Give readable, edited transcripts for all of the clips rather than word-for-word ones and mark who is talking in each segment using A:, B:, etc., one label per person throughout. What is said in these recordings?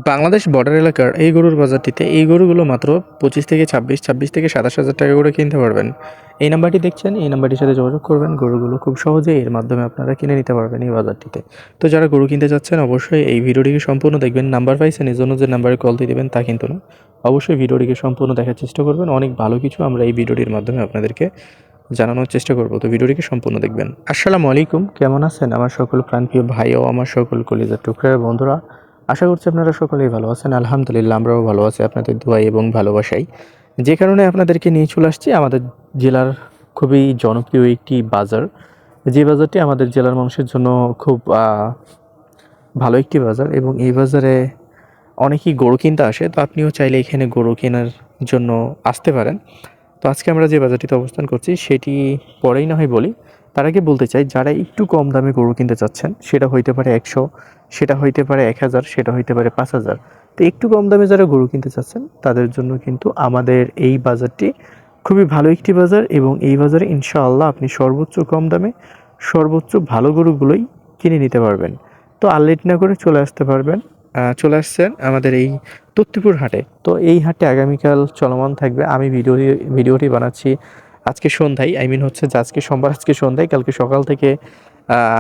A: Bangladesh border এলাকার এই গরুর বাজারটিতে এই গরুগুলো মাত্র 25 থেকে 26, 26 থেকে 27 হাজার টাকা করে কিনতে পারবেন। এই নাম্বারটি দেখছেন, এই নাম্বারটির সাথে যোগাযোগ করবেন। গরুগুলো খুব সহজেই এর মাধ্যমে আপনারা কিনে নিতে পারবেন এই বাজারটিতে। তো যারা গরু কিনতে যাচ্ছেন অবশ্যই এই ভিডিওটিকে সম্পূর্ণ দেখবেন। নাম্বার পাইছেন এই জন্য যে নাম্বারে কল দিয়ে দেবেন তা কিন্তু না। অবশ্যই ভিডিওটিকে সম্পূর্ণ দেখার চেষ্টা করবেন। অনেক ভালো কিছু আমরা এই ভিডিওটির মাধ্যমে আপনাদেরকে জানানোর চেষ্টা করব। তো ভিডিওটিকে সম্পূর্ণ দেখবেন। আসসালামু আলাইকুম, কেমন আছেন আমার সকল প্রাণপ্রিয় ভাই ও আমার সকল কলিজার টুকরা বন্ধুরা? আশা করছি আপনারা সকলেই ভালো আছেন। আলহামদুলিল্লাহ আমরাও ভালো আছি আপনাদের দোয়াই এবং ভালোবাসাই। যে কারণে আপনাদেরকে নিয়ে চলে আসছি আমাদের জেলার খুবই জনপ্রিয় একটি বাজার। যে বাজারটি আমাদের জেলার মানুষের জন্য খুব ভালো একটি বাজার এবং এই বাজারে অনেকেই গরু কিনতে আসে। তো আপনিও চাইলে এখানে গরু কেনার জন্য আসতে পারেন। তো আজকে আমরা যে বাজারটিতে অবস্থান করছি সেটি পরেই না হয় বলি। তার আগে বলতে চাই, যারা একটু কম দামে গরু কিনতে চাচ্ছেন, সেটা হইতে পারে 100, সেটা হইতে পারে 1000, সেটা হইতে পারে 5000। তো একটু কম দামে যারা গরু কিনতে চাচ্ছেন তাদের জন্য কিন্তু আমাদের এই বাজারটি খুবই ভালো একটি বাজার এবং এই বাজারে ইনশাআল্লাহ আপনি সর্বোচ্চ কম দামে সর্বোচ্চ ভালো গরুগুলোই কিনে নিতে পারবেন। তো আর লেট না করে চলে আসতে পারবেন। চলে আসছেন আমাদের এই তত্ত্বপুর হাটে। তো এই হাটে আগামীকাল চলমান থাকবে। আমি ভিডিওটি বানাচ্ছি আজকে সন্ধ্যায়, হচ্ছে যে আজকে সোমবার, আজকে সন্ধ্যায়, কালকে সকাল থেকে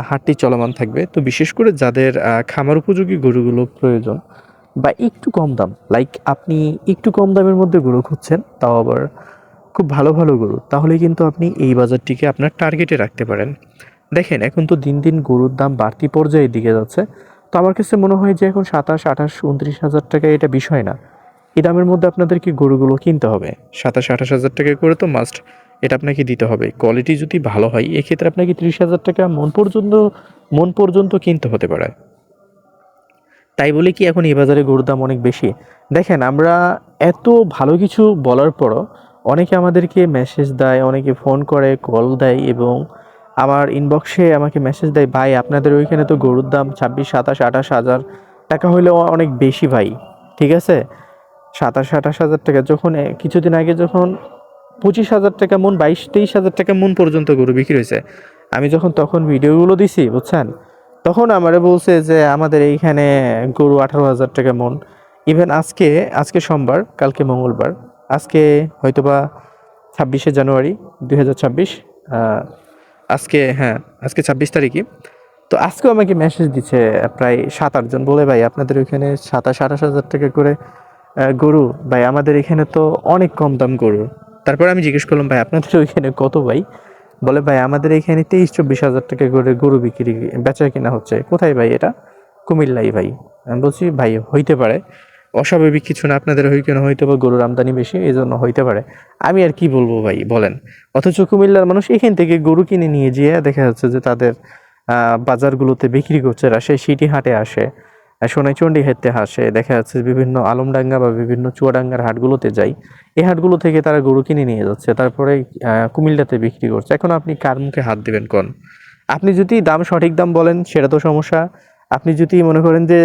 A: হাটটি চলমান থাকবে। তো বিশেষ করে যাদের খামার উপযোগী গরুগুলো প্রয়োজন বা একটু কম দাম, লাইক আপনি একটু কম দামের মধ্যে গরু খুঁজছেন, তাও আবার খুব ভালো ভালো গরু, তাহলে কিন্তু আপনি এই বাজারটিকে আপনার টার্গেটে রাখতে পারেন। দেখেন এখন তো দিন দিন গরুর দাম বাড়তি পর্যায়ের দিকে যাচ্ছে। তো আমার কাছে মনে হয় যে এখন 27, 28, 29 হাজার টাকা এটা বিষয় না। এই দামের মধ্যে আপনাদেরকে গরুগুলো কিনতে হবে। 27, 28 হাজার টাকা করে তো মাস্ট এটা আপনাকে দিতে হবে। কোয়ালিটি যদি ভালো হয় এক্ষেত্রে আপনাকে 30 হাজার টাকা মন পর্যন্ত কিনতে হতে পারে। তাই বলে কি এখন এই বাজারে গরুর দাম অনেক বেশি? দেখেন আমরা এত ভালো কিছু বলার পরও অনেকে আমাদেরকে মেসেজ দেয়, অনেকে ফোন করে, কল দেয় এবং আমার ইনবক্সে আমাকে মেসেজ দেয়, ভাই আপনাদের ওইখানে তো গরুর দাম 26, 27, 28 হাজার টাকা হইলেও অনেক বেশি ভাই। ঠিক আছে, 27, 28 হাজার টাকা যখন কিছুদিন আগে যখন 25 হাজার টাকা মন, 22, 23 হাজার টাকা মন পর্যন্ত গরু বিক্রি হয়েছে, আমি যখন তখন ভিডিওগুলো দিছি বুঝছেন, তখন আমারে বলছে যে আমাদের এইখানে গরু 18 হাজার টাকা মন। ইভেন আজকে আজকে সোমবার, কালকে মঙ্গলবার, আজকে হয়তোবা 26শে জানুয়ারি 2026। আজকে, হ্যাঁ, আজকে 26 তারিখই। তো আজকেও আমাকে মেসেজ দিচ্ছে প্রায় 7-8 জন, বলে ভাই আপনাদের ওইখানে 27, 28 হাজার টাকা করে গরু। ভাই আমাদের এখানে তো অনেক কম দাম গরু। তারপর আমি জিজ্ঞেস করলাম, ভাই আপনাদের ওইখানে কত ভাই? বলে ভাই আমাদের এখানে 23, 24 হাজার টাকা করে গরু বেচা কিনা হচ্ছে। কোথায় ভাই এটা? কুমিল্লাই ভাই। আমি বলছি ভাই হইতে পারে, অস্বাভাবিক কিছু না, আপনাদের ওইখানে হয়তো বা গরুর আমদানি বেশি এই জন্য হইতে পারে। আমি আর কি বলবো ভাই বলেন। অথচ কুমিল্লার মানুষ এখান থেকে গরু কিনে নিয়ে যেয়ে দেখা যাচ্ছে যে তাদের বাজারগুলোতে বিক্রি করছে। রাজশাহী সিটি হাটে আসে, সোনাইচন্ডী হাটে আসে, দেখা যাচ্ছে বিভিন্ন আলমডাঙ্গা বা বিভিন্ন চুয়াডাঙ্গার হাটগুলোতে যাই। এই হাটগুলো থেকে তারা গরু কিনে নিয়ে যাচ্ছে, তারপরে কুমিল্লাতে বিক্রি করছে। এখন আপনি কার মুখে হাত দিবেন কোন? আপনি যদি সঠিক দাম বলেন সেটা তো সমস্যা, আপনি যদি মনে করেন যে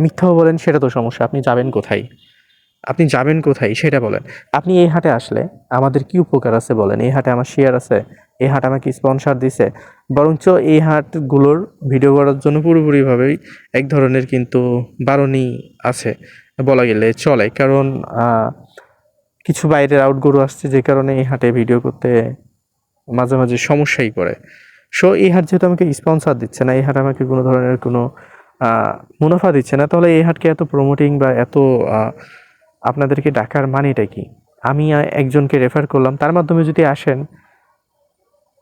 A: মিথ্যাও বলেন সেটা তো সমস্যা। আপনি যাবেন কোথায়? আপনি যাবেন কোথায় সেটা বলেন। আপনি এই হাটে আসলে আমাদের কি উপকার আছে বলেন? এই হাটে আমার শেয়ার আছে, এই হাট আমাকে স্পন্সর দিছে। বরঞ্চ এই হাটগুলোর ভিডিও করার জন্য পুরোপুরিভাবেই এক ধরনের কিন্তু বারণই আছে বলা গেলে চলে। কারণ কিছু বাইরের আউট গরু আসছে, যে কারণে এই হাটে ভিডিও করতে মাঝে মাঝে সমস্যাই পড়ে। সো এই হাট যেহেতু আমাকে স্পন্সর দিচ্ছে না, এই হাট আমাকে কোনো ধরনের কোনো মুনাফা দিচ্ছে না, তাহলে এই হাটকে এত প্রমোটিং বা এত আপনাদেরকে ডাকার মানেটা কি? আমি একজনকে রেফার করলাম, তার মাধ্যমে যদি আসেন,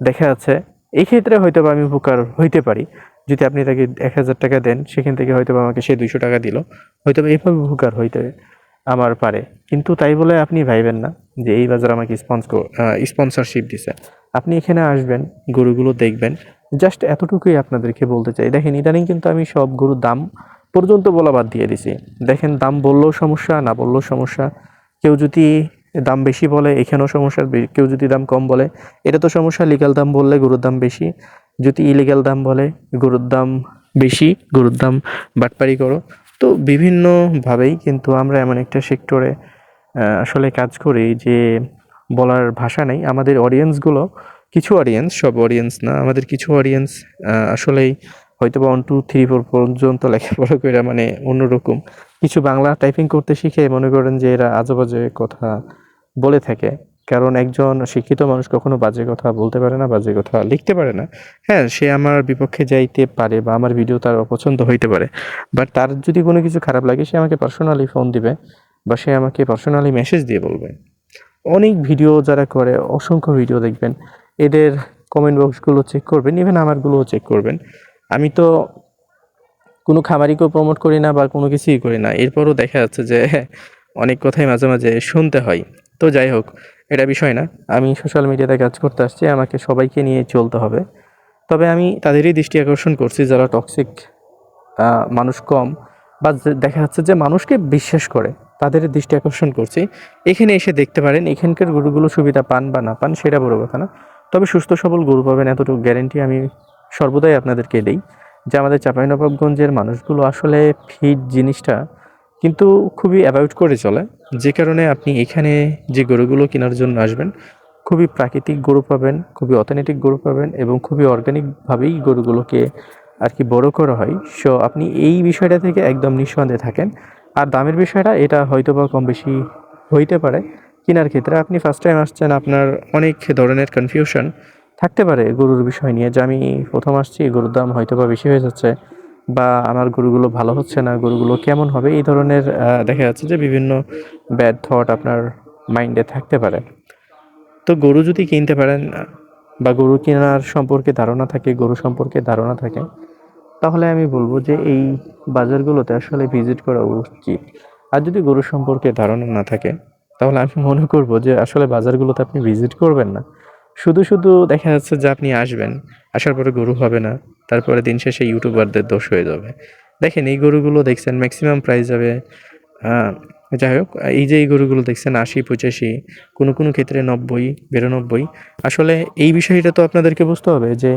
A: দেখা যাচ্ছে এই ক্ষেত্রে হয়তো বা আমি উপকার হইতে পারি। যদি আপনি তাকে 1000 টাকা দেন, সেখান থেকে হয়তো বা আমাকে সে 200 টাকা দিল, হয়তো বা এইভাবে উপকার হইতে আমার পারে। কিন্তু তাই বলে আপনি ভাইবেন না যে এই বাজার আমাকে স্পন্সরশিপ দিছে। আপনি এখানে আসবেন, গরুগুলো দেখবেন, জাস্ট এতটুকুই আপনাদেরকে বলতে চাই। দেখেন ইদানিং কিন্তু আমি সব গরুর দাম পর্যন্ত বলা বাদ দিয়ে দিছি। দেখেন দাম বললেও সমস্যা, না বললেও সমস্যা। কেউ যদি দাম বেশি বলে এখানেও সমস্যা, কেউ যদি দাম কম বলে এটা তো সমস্যা। লিগ্যাল দাম বললে গরুর দাম বেশি, যদি ইলিগ্যাল দাম বলে গরুর দাম বেশি, গরুর দাম বাটপারি করো। তো বিভিন্নভাবেই কিন্তু আমরা এমন একটা সেক্টরে আসলে কাজ করি যে বলার ভাষা নেই। আমাদের অডিয়েন্সগুলো, কিছু অডিয়েন্স, সব অডিয়েন্স না, আমাদের কিছু অডিয়েন্স আসলেই হয়তো বা 1 2 3 4 পর্যন্ত লেখাপড়া করে মানে অন্যরকম কিছু বাংলা টাইপিং করতে শিখে মনে করেন যে এরা আজে বাজে কথা বলে থাকে। কারণ একজন শিক্ষিত মানুষ কখনো বাজে কথা বলতে পারে না, বাজে কথা লিখতে পারে না। হ্যাঁ, সে আমার বিপক্ষে যাইতে পারে বা আমার ভিডিও তার অপছন্দ হইতে পারে। বাট তার যদি কোনো কিছু খারাপ লাগে সে আমাকে পার্সোনালি ফোন দিবে বা সে আমাকে পার্সোনালি মেসেজ দিয়ে বলবে। অনেক ভিডিও যারা করে, অসংখ্য ভিডিও দেখবেন, এদের কমেন্ট বক্সগুলো চেক করবেন, ইভেন আমারগুলোও চেক করবেন। আমি তো কোনো খামারিকেও প্রমোট করি না বা কোনো কিছুই করি না। এরপরও দেখা যাচ্ছে যে অনেক কথাই মাঝে, মাঝে শুনতে হয়। তো যাই হোক, এটা বিষয় না। আমি সোশ্যাল মিডিয়াতে কাজ করতে আসছি, আমাকে সবাইকে নিয়ে চলতে হবে। তবে আমি তাদেরই দৃষ্টি আকর্ষণ করছি যারা টক্সিক মানুষ কম বা দেখা যাচ্ছে যে মানুষকে বিশ্বাস করে, তাদের দৃষ্টি আকর্ষণ করছি। এখানে এসে দেখতে পারেন এখানকার গরুগুলো সুবিধা পান বা না পান সেটা বড় কথা না। তবে সুস্থ সবল গরু পাবেন এতটুকু গ্যারান্টি আমি সর্বদাই আপনাদেরকে দেই যে আমাদের চাঁপাইনবাবগঞ্জের মানুষগুলো আসলে ফিড জিনিসটা কিন্তু খুবই অ্যাভয়েড করে চলে। যে কারণে আপনি এখানে যে গরুগুলো কেনার জন্য আসবেন খুবই প্রাকৃতিক গরু পাবেন, খুবই অথেন্টিক গরু পাবেন এবং খুবই অর্গানিকভাবেই গরুগুলোকে আর কি বড় করা হয়। সো আপনি এই বিষয়টা থেকে একদম নিঃসন্দেহে থাকেন। আর দামের বিষয়টা এটা হয়তোবা কম বেশি হইতে পারে। কেনার ক্ষেত্রে আপনি ফার্স্ট টাইম আসছেন, আপনার অনেক ধরনের কনফিউশন থাকতে পারে গরুর বিষয় নিয়ে যে আমি প্রথম আসছি, গরুর দাম হয়তোবা বেশি হয়ে যাচ্ছে বা আমার গরুগুলো ভালো হচ্ছে না, গরুগুলো কেমন হবে, এই ধরনের দেখা যাচ্ছে যে বিভিন্ন ব্যাড থট আপনার মাইন্ডে থাকতে পারে। তো গরু যদি কিনতে পারেন বা গরু কেনার সম্পর্কে ধারণা থাকে, গরু সম্পর্কে ধারণা থাকে, তাহলে আমি বলবো যে এই বাজারগুলোতে আসলে ভিজিট করা উচিত। আর যদি গরু সম্পর্কে ধারণা না থাকে তাহলে আমি মনে করব যে আসলে বাজারগুলোতে আপনি ভিজিট করবেন না। শুধু শুধু দেখা যাচ্ছে যে আপনি আসবেন, আসার পরে গরু হবে না, তারপরে দিন শেষে ইউটিউবারদের দোষ হয়ে যাবে। দেখেন এই গরুগুলো দেখছেন ম্যাক্সিমাম প্রাইস যাবে আহ, যাই হোক, এই যে এই গরুগুলো দেখছেন 80 85, কোনো কোনো ক্ষেত্রে 90 92। আসলে এই বিষয়টা তো আপনাদেরকে বুঝতে হবে যে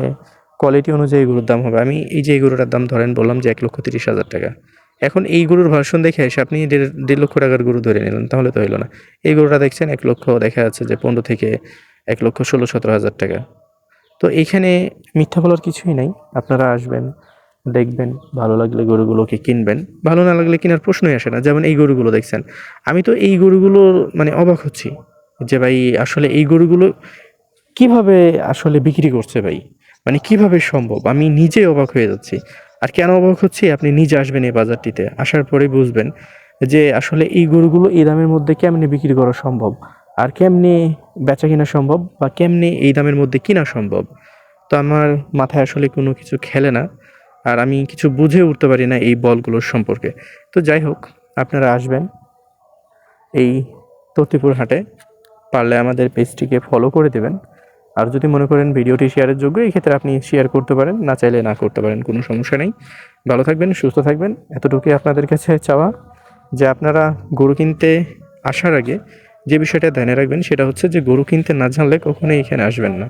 A: কোয়ালিটি অনুযায়ী গরুর দাম হবে। আমি এই যে এই গরুটার দাম ধরেন বললাম যে 1,30,000 টাকা। এখন এই গরুর ভার্সন দেখে এসে আপনি 1.5 লক্ষ টাকার গরু ধরে নিলেন, তাহলে তো হইলো না। এই গরুটা দেখছেন 1 লক্ষ, দেখা যাচ্ছে যে 15 থেকে 1,16,17,000 টাকা। তো এইখানে মিথ্যা বলার কিছুই নাই। আপনারা আসবেন, দেখবেন, ভালো লাগলে গরুগুলোকে কিনবেন, ভালো না লাগলে কেনার প্রশ্নই আসে না। যেমন এই গরুগুলো দেখছেন, আমি তো এই গরুগুলো মানে অবাক হচ্ছি যে ভাই আসলে এই গরুগুলো কিভাবে আসলে বিক্রি করছে ভাই? মানে কিভাবে সম্ভব? আমি নিজে অবাক হয়ে যাচ্ছি। আর কেন অবাক হচ্ছি? আপনি নিজে আসবেন এই বাজারটিতে। আসার পরেই বুঝবেন যে আসলে এই গরুগুলো এই দামের মধ্যে কেমনে বিক্রি করা সম্ভব? আর কেমনে বেচা-কিনা সম্ভব বা কেমনে এই দামের মধ্যে কিনা সম্ভব? তো আমার মাথায় আসলে কোনো কিছু খেলে না। আর আমি কিছু বুঝে উঠতে পারি না এই বলগুলোর সম্পর্কে। তো যাই হোক, আপনারা আসবেন এই তত্তিপুর হাটে। পারলে আমাদের পেজটিকে ফলো করে দেবেন। আর যদি মনে করেন ভিডিওটি শেয়ারের যোগ্য, এই ক্ষেত্রে আপনি শেয়ার করতে পারেন, না চাইলে না করতে পারেন, কোনো সমস্যা নেই। ভালো থাকবেন, সুস্থ থাকবেন, এতটুকুই আপনাদের কাছে চাওয়া যে আপনারা গরু কিনতে আসার আগে যে বিষয়টা ধ্যানে রাখবেন সেটা হচ্ছে যে গরু কিনতে না জানলে কখনোই এখানে আসবেন না।